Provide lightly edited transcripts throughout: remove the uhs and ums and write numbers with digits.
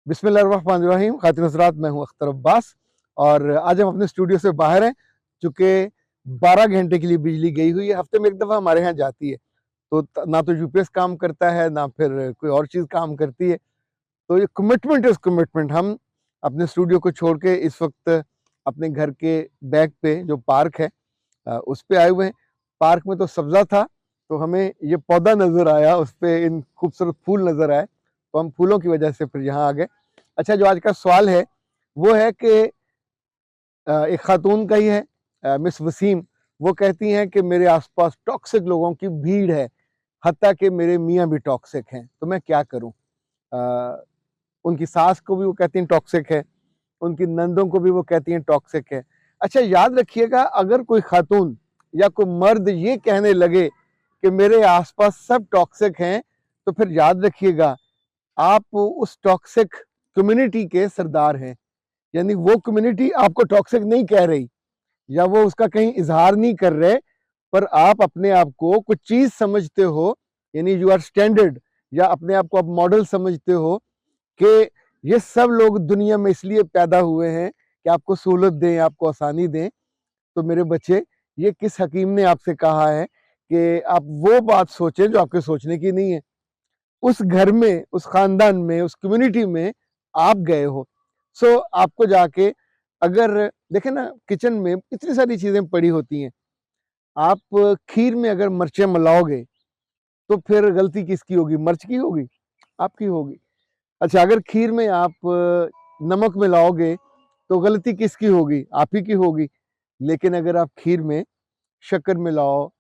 बिस्मिल्लाहिर्रहमानिर्रहीम। खातिन हज़रात, मैं हूं अख्तर अब्बास और आज हम अपने स्टूडियो से बाहर हैं। चूँकि 12 घंटे के लिए बिजली गई हुई है, हफ्ते में एक दफ़ा हमारे यहाँ जाती है। तो ना तो यूपीएस काम करता है, ना फिर कोई और चीज़ काम करती है। तो ये कमिटमेंट इज़ कमिटमेंट। हम अपने स्टूडियो को छोड़ के इस वक्त अपने घर के बैक पे जो पार्क है उस पे आए हुए हैं। पार्क में तो सब्ज़ा था, तो हमें ये पौधा नज़र आया, उस पे इन खूबसूरत फूल नज़र आए, तो हम फूलों की वजह से फिर यहाँ आ गए। अच्छा, जो आज का सवाल है वो है कि एक खातून का ही है, मिस वसीम। वो कहती हैं कि मेरे आसपास टॉक्सिक लोगों की भीड़ है, हत्ता कि मेरे मियाँ भी टॉक्सिक हैं, तो मैं क्या करूं? उनकी सास को भी वो कहती हैं टॉक्सिक है, उनकी नंदों को भी वो कहती हैं टॉक्सिक है। अच्छा, याद रखिएगा, अगर कोई खातून या कोई मर्द ये कहने लगे कि मेरे आसपास सब टॉक्सिक हैं, तो फिर याद रखिएगा, आप उस टॉक्सिक कम्युनिटी के सरदार हैं। यानी वो कम्युनिटी आपको टॉक्सिक नहीं कह रही या वो उसका कहीं इजहार नहीं कर रहे, पर आप अपने आप को कुछ चीज समझते हो, यानी यू आर स्टैंडर्ड, या अपने आप को आप मॉडल समझते हो कि ये सब लोग दुनिया में इसलिए पैदा हुए हैं कि आपको सहूलत दें, आपको आसानी दें। तो मेरे बच्चे, ये किस हकीम ने आपसे कहा है कि आप वो बात सोचें जो आपके सोचने की नहीं है? उस घर में, उस खानदान में, उस कम्युनिटी में आप गए हो। सो आपको जाके, अगर देखें ना, किचन में इतनी सारी चीजें पड़ी होती हैं, आप खीर में अगर मिर्चें मिलाओगे तो फिर गलती किसकी होगी? मिर्च की होगी? आपकी होगी। अच्छा, अगर खीर में आप नमक मिलाओगे तो गलती किसकी होगी? आप ही की होगी। लेकिन अगर आप खीर में शक्कर मिलाओ,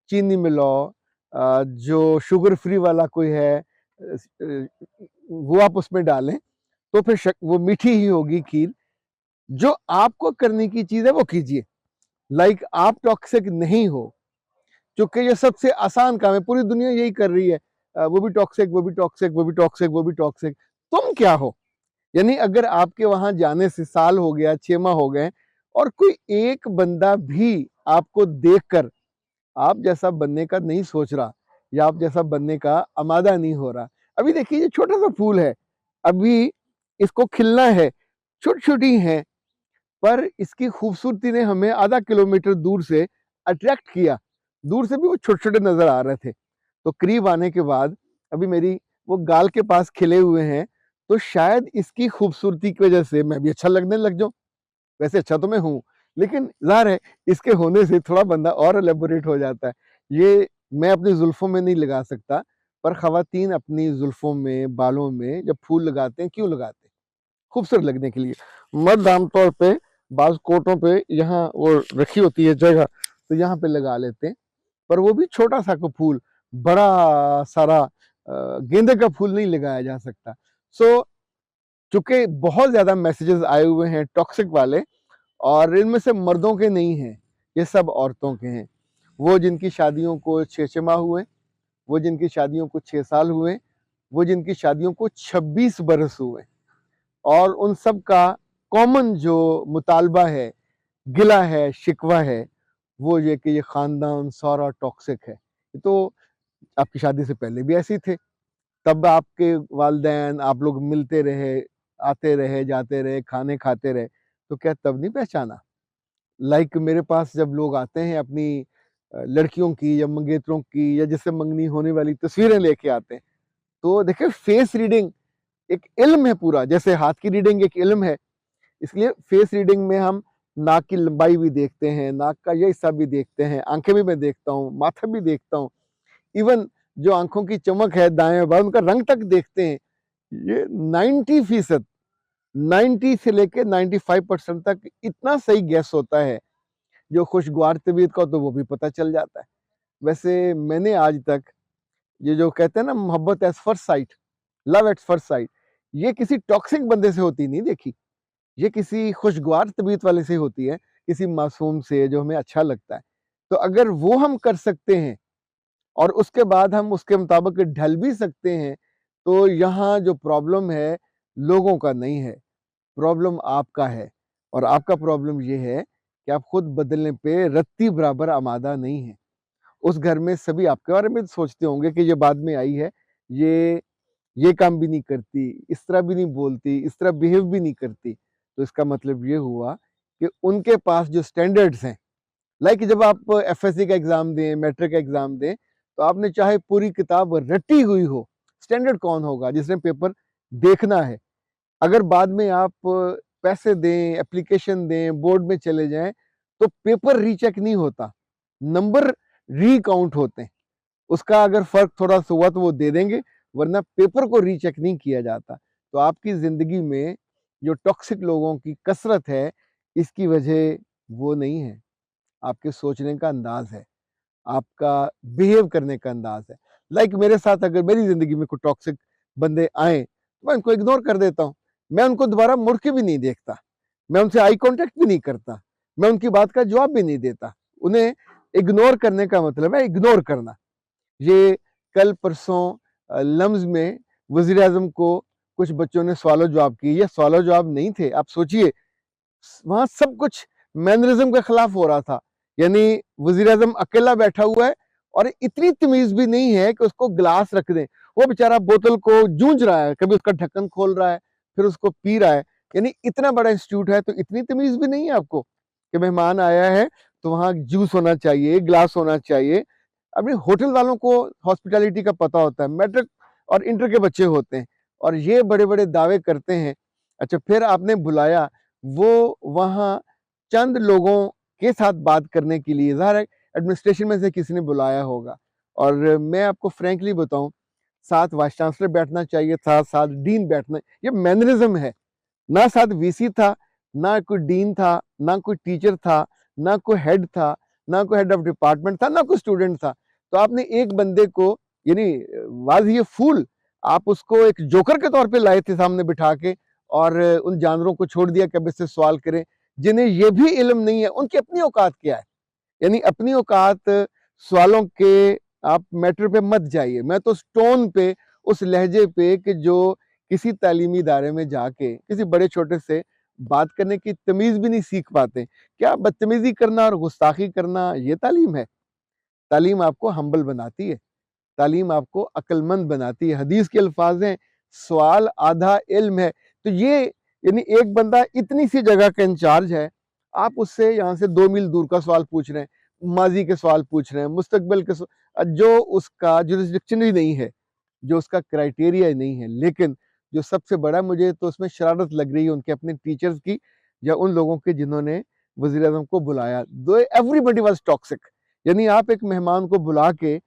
चीनी मिलाओ, जो शुगर फ्री वाला कोई है वो आप उसमें डालें, तो फिर वो मीठी ही होगी खीर। जो आपको करने की चीज है वो कीजिए। आप टॉक्सिक नहीं हो, क्योंकि ये सबसे आसान काम है, पूरी दुनिया यही कर रही है। वो भी टॉक्सिक, वो भी टॉक्सिक, वो भी टॉक्सिक, वो भी टॉक्सिक। तुम क्या हो? यानी अगर आपके वहां जाने से साल हो गया, 6 माह हो गए, और कोई एक बंदा भी आपको देखकर आप जैसा बनने का नहीं सोच रहा, या आप जैसा बनने का आमादा नहीं हो रहा। अभी देखिए, ये छोटा सा फूल है, अभी इसको खिलना है, छोटी छोटी है, पर इसकी खूबसूरती ने हमें आधा किलोमीटर दूर से अट्रैक्ट किया। दूर से भी वो छोटे छोटे नजर आ रहे थे, तो करीब आने के बाद अभी मेरी वो गाल के पास खिले हुए हैं, तो शायद इसकी खूबसूरती की वजह से मैं भी अच्छा लगने लग जाऊं। वैसे अच्छा तो मैं हूँ, लेकिन ज़ाहिर है इसके होने से थोड़ा बंदा और एलेबोरेट हो जाता है। ये मैं अपनी जुल्फों में नहीं लगा सकता, पर ख़वातीन अपनी जुल्फों में, बालों में जब फूल लगाते हैं, क्यों लगाते हैं? खूबसूरत लगने के लिए। मर्द आमतौर पे बाज़ कोटों पे यहाँ वो रखी होती है जगह, तो यहाँ पे लगा लेते हैं, पर वो भी छोटा सा को फूल, बड़ा सारा गेंदे का फूल नहीं लगाया जा सकता। सो चूंकि बहुत ज़्यादा मैसेजेस आए हुए हैं टॉक्सिक वाले, और इनमें से मर्दों के नहीं हैं, ये सब औरतों के हैं। वो जिनकी शादियों को 6 माह हुए, वो जिनकी शादियों को 6 साल हुए, वो जिनकी शादियों को 26 बरस हुए, और उन सब का कॉमन जो मुतालबा है, गिला है, शिकवा है, वो ये कि ये खानदान सारा टॉक्सिक है। ये तो आपकी शादी से पहले भी ऐसे ही थे, तब आपके वालिदैन, आप लोग मिलते रहे, आते रहे, जाते रहे, खाने खाते रहे, तो क्या तब नहीं पहचाना? मेरे पास जब लोग आते हैं अपनी लड़कियों की या मंगेतरों की या जिससे मंगनी होने वाली तस्वीरें लेके आते हैं, तो देखिए, फेस रीडिंग एक इल्म है पूरा, जैसे हाथ की रीडिंग एक इल्म है। इसलिए फेस रीडिंग में हम नाक की लंबाई भी देखते हैं, नाक का ये हिस्सा भी देखते हैं, आंखें भी मैं देखता हूँ, माथा भी देखता हूँ, इवन जो आंखों की चमक है दाएं और बाएं, उनका रंग तक देखते हैं। ये 90%, 90 से लेके 95% तक इतना सही गैस होता है। जो खुशगवार तबीयत का हो तो वो भी पता चल जाता है। वैसे मैंने आज तक, ये जो कहते हैं ना मोहब्बत at first sight, love at first sight, ये किसी टॉक्सिक बंदे से होती नहीं देखी। ये किसी खुशगवार तबीयत वाले से होती है, किसी मासूम से जो हमें अच्छा लगता है। तो अगर वो हम कर सकते हैं और उसके बाद हम उसके मुताबिक ढल भी सकते हैं, तो यहाँ जो प्रॉब्लम है लोगों का नहीं है, प्रॉब्लम आपका है। और आपका प्रॉब्लम ये है कि आप खुद बदलने पे रत्ती बराबर आमादा नहीं है। उस घर में सभी आपके बारे में सोचते होंगे कि ये बाद में आई है, ये ये काम भी नहीं करती, इस तरह भी नहीं बोलती, इस तरह बिहेव भी नहीं करती। तो इसका मतलब ये हुआ कि उनके पास जो स्टैंडर्ड्स हैं, लाइक जब आप एफएससी का एग्जाम दें, मैट्रिक का एग्जाम दें, तो आपने चाहे पूरी किताब रटी हुई हो, स्टैंडर्ड कौन होगा? जिसने पेपर देखना है। अगर बाद में आप पैसे दें, एप्लीकेशन दें, बोर्ड में चले जाएं, तो पेपर रीचेक नहीं होता, नंबर रीकाउंट होते हैं। उसका अगर फर्क थोड़ा सा हुआ तो वो दे देंगे, वरना पेपर को रीचेक नहीं किया जाता। तो आपकी जिंदगी में जो टॉक्सिक लोगों की कसरत है, इसकी वजह वो नहीं है, आपके सोचने का अंदाज है, आपका बिहेव करने का अंदाज है। लाइक मेरे साथ अगर मेरी जिंदगी में कोई टॉक्सिक बंदे आए, तो मैं उनको इग्नोर कर देता हूँ। मैं उनको दोबारा मुड़ के भी नहीं देखता, मैं उनसे आई कांटेक्ट भी नहीं करता, मैं उनकी बात का जवाब भी नहीं देता। उन्हें इग्नोर करने का मतलब है इग्नोर करना। ये कल परसों लम्ज में वजीर आजम को कुछ बच्चों ने सवाल जवाब किए, ये सवाल जवाब नहीं थे। आप सोचिए, वहां सब कुछ मैनरिज्म के खिलाफ हो रहा था। यानी वजीर आजम अकेला बैठा हुआ है और इतनी तमीज भी नहीं है कि उसको गिलास रख दें। वो बेचारा बोतल को जूझ रहा है, कभी उसका ढक्कन खोल रहा है, फिर उसको पी रहा है। यानी इतना बड़ा इंस्टीट्यूट है, तो इतनी तमीज भी नहीं है आपको कि मेहमान आया है तो वहां जूस होना चाहिए, गिलास होना चाहिए। अपने होटल वालों को हॉस्पिटैलिटी का पता होता है, मैट्रिक और इंटर के बच्चे होते हैं और ये बड़े बड़े दावे करते हैं। अच्छा, फिर आपने बुलाया, वो वहाँ चंद लोगों के साथ बात करने के लिए, ज़ाहिर है एडमिनिस्ट्रेशन में से किसी ने बुलाया होगा। और मैं आपको फ्रैंकली बताऊं, साथ वाइस चांसलर बैठना चाहिए था, साथ डीन बैठना, ये मैनरिज्म है। ना साथ वीसी था, ना कोई डीन था, ना कोई टीचर था, ना कोई हेड था, ना कोई हेड ऑफ डिपार्टमेंट था, ना कोई स्टूडेंट था। तो आपने एक बंदे को, यानी वाज ही फूल, आप उसको एक जोकर के तौर पे लाए थे सामने बिठा के, और उन जानवरों को छोड़ दिया कि अब इससे सवाल करें, जिन्हें ये भी इल्म नहीं है उनकी अपनी औकात क्या है। यानी अपनी औकात सवालों के आप मैटर पे मत जाइए। मैं तो स्टोन पे, उस लहजे पे कि जो किसी तालीमी इदारे में जाके किसी बड़े छोटे से बात करने की तमीज भी नहीं सीख पाते। क्या बदतमीजी करना और गुस्ताखी करना ये तालीम है? तालीम आपको हम्बल बनाती है, तालीम आपको अक्लमंद बनाती है। हदीस के अल्फाज हैं, सवाल आधा इल्म है। तो ये, यानी एक बंदा इतनी सी जगह का इंचार्ज है, आप उससे यहाँ से 2 मील दूर का सवाल पूछ रहे हैं, माजी के सवाल पूछ रहे हैं, मुस्तकबिल के जो उसका जुरिस्डिक्शन ही नहीं है, जो उसका क्राइटेरिया ही नहीं है। लेकिन जो सबसे बड़ा मुझे तो उसमें शरारत लग रही है उनके अपने टीचर्स की, या उन लोगों के जिन्होंने वजीर आजम को बुलाया। दो एवरीबडी वाज टॉक्सिक। यानी आप एक मेहमान को बुला के,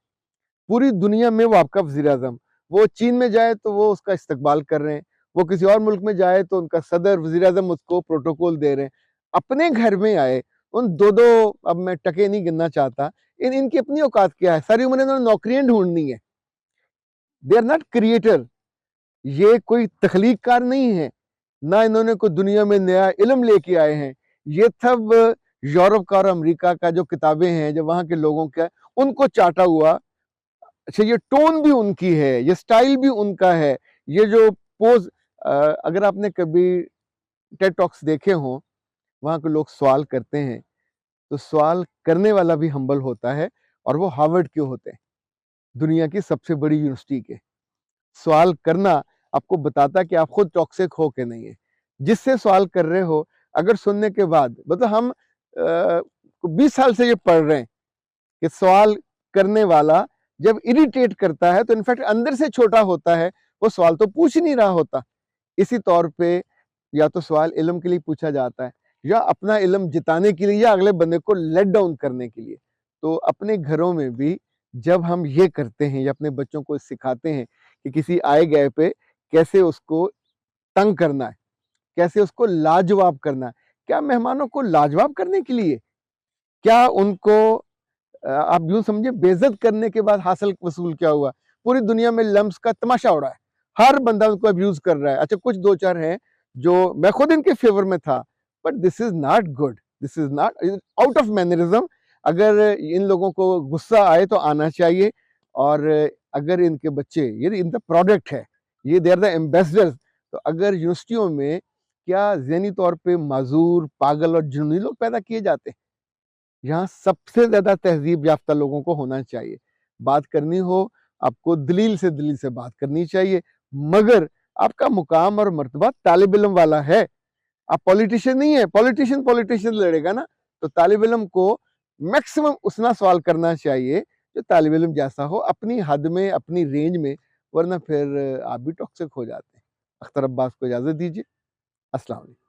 पूरी दुनिया में वो आपका वजीर आजम, वो चीन में जाए तो वो उसका इस्तकबाल कर रहे हैं, वो किसी और मुल्क में जाए तो उनका सदर वजीर आजम उसको प्रोटोकॉल दे रहे हैं। अपने घर में आए, उन दो दो, अब मैं टके नहीं गिनना चाहता, इनकी अपनी औकात क्या है? सारी उम्र इन्होंने नौकरियां ढूंढनी है, दे आर नॉट क्रिएटर। ये कोई तख्लीककार नहीं है, ना इन्होंने कोई दुनिया में नया इल्म लेके आए हैं। ये सब यूरोप का और अमेरिका का जो किताबें हैं, जो वहां के लोगों का, उनको चाटा हुआ। अच्छा, ये टोन भी उनकी है, ये स्टाइल भी उनका है, ये जो पोज, अगर आपने कभी टेड टॉक्स देखे हो, वहां के लोग सवाल करते हैं, तो सवाल करने वाला भी हम्बल होता है, और वो हार्वर्ड के होते हैं, दुनिया की सबसे बड़ी यूनिवर्सिटी के। सवाल करना आपको बताता कि आप खुद टॉक्सिक हो कि नहीं है। जिससे सवाल कर रहे हो, अगर सुनने के बाद, मतलब हम 20 साल से ये पढ़ रहे हैं कि सवाल करने वाला जब इरिटेट करता है तो इनफैक्ट अंदर से छोटा होता है, वो सवाल तो पूछ ही नहीं रहा होता। इसी तौर पे या तो सवाल इल्म के लिए पूछा जाता है, या अपना इल्म जिताने के लिए, या अगले बंदे को लेट डाउन करने के लिए। तो अपने घरों में भी जब हम ये करते हैं, या अपने बच्चों को सिखाते हैं कि किसी आए गए पे कैसे उसको तंग करना है, कैसे उसको लाजवाब करना है, क्या मेहमानों को लाजवाब करने के लिए, क्या उनको आप यूं समझे बेइज्जत करने के बाद हासिल वसूल क्या हुआ? पूरी दुनिया में लम्स का तमाशा हो रहा है, हर बंदा उनको अब्यूज कर रहा है। अच्छा, कुछ दो चार हैं जो मैं खुद इनके फेवर में था, but this is not good, this is not, out of mannerism. अगर इन लोगों को गुस्सा आए तो आना चाहिए, और अगर इनके बच्चे, ये इनका प्रोडक्ट है, ये दे आर द एम्बेसडर्स। तो अगर यूनिवर्सिटियों में क्या ज़हनी तौर पे माजूर, पागल और जुनूनी लोग पैदा किए जाते हैं? यहाँ सबसे ज्यादा तहजीब याफ्ता लोगों को होना चाहिए। बात करनी हो, आपको दलील से बात करनी चाहिए, मगर आपका मुकाम और मर्तबा तालिब इल्म वाला है। आप पॉलिटिशियन नहीं है, पॉलिटिशियन पॉलिटिशियन लड़ेगा ना, तो तालिब इल्म को मैक्सिमम उतना सवाल करना चाहिए जो तालिब इल्म जैसा हो, अपनी हद में, अपनी रेंज में, वरना फिर आप भी टॉक्सिक हो जाते हैं। अख्तर अब्बास को इजाज़त दीजिए। अस्सलाम वालेकुम।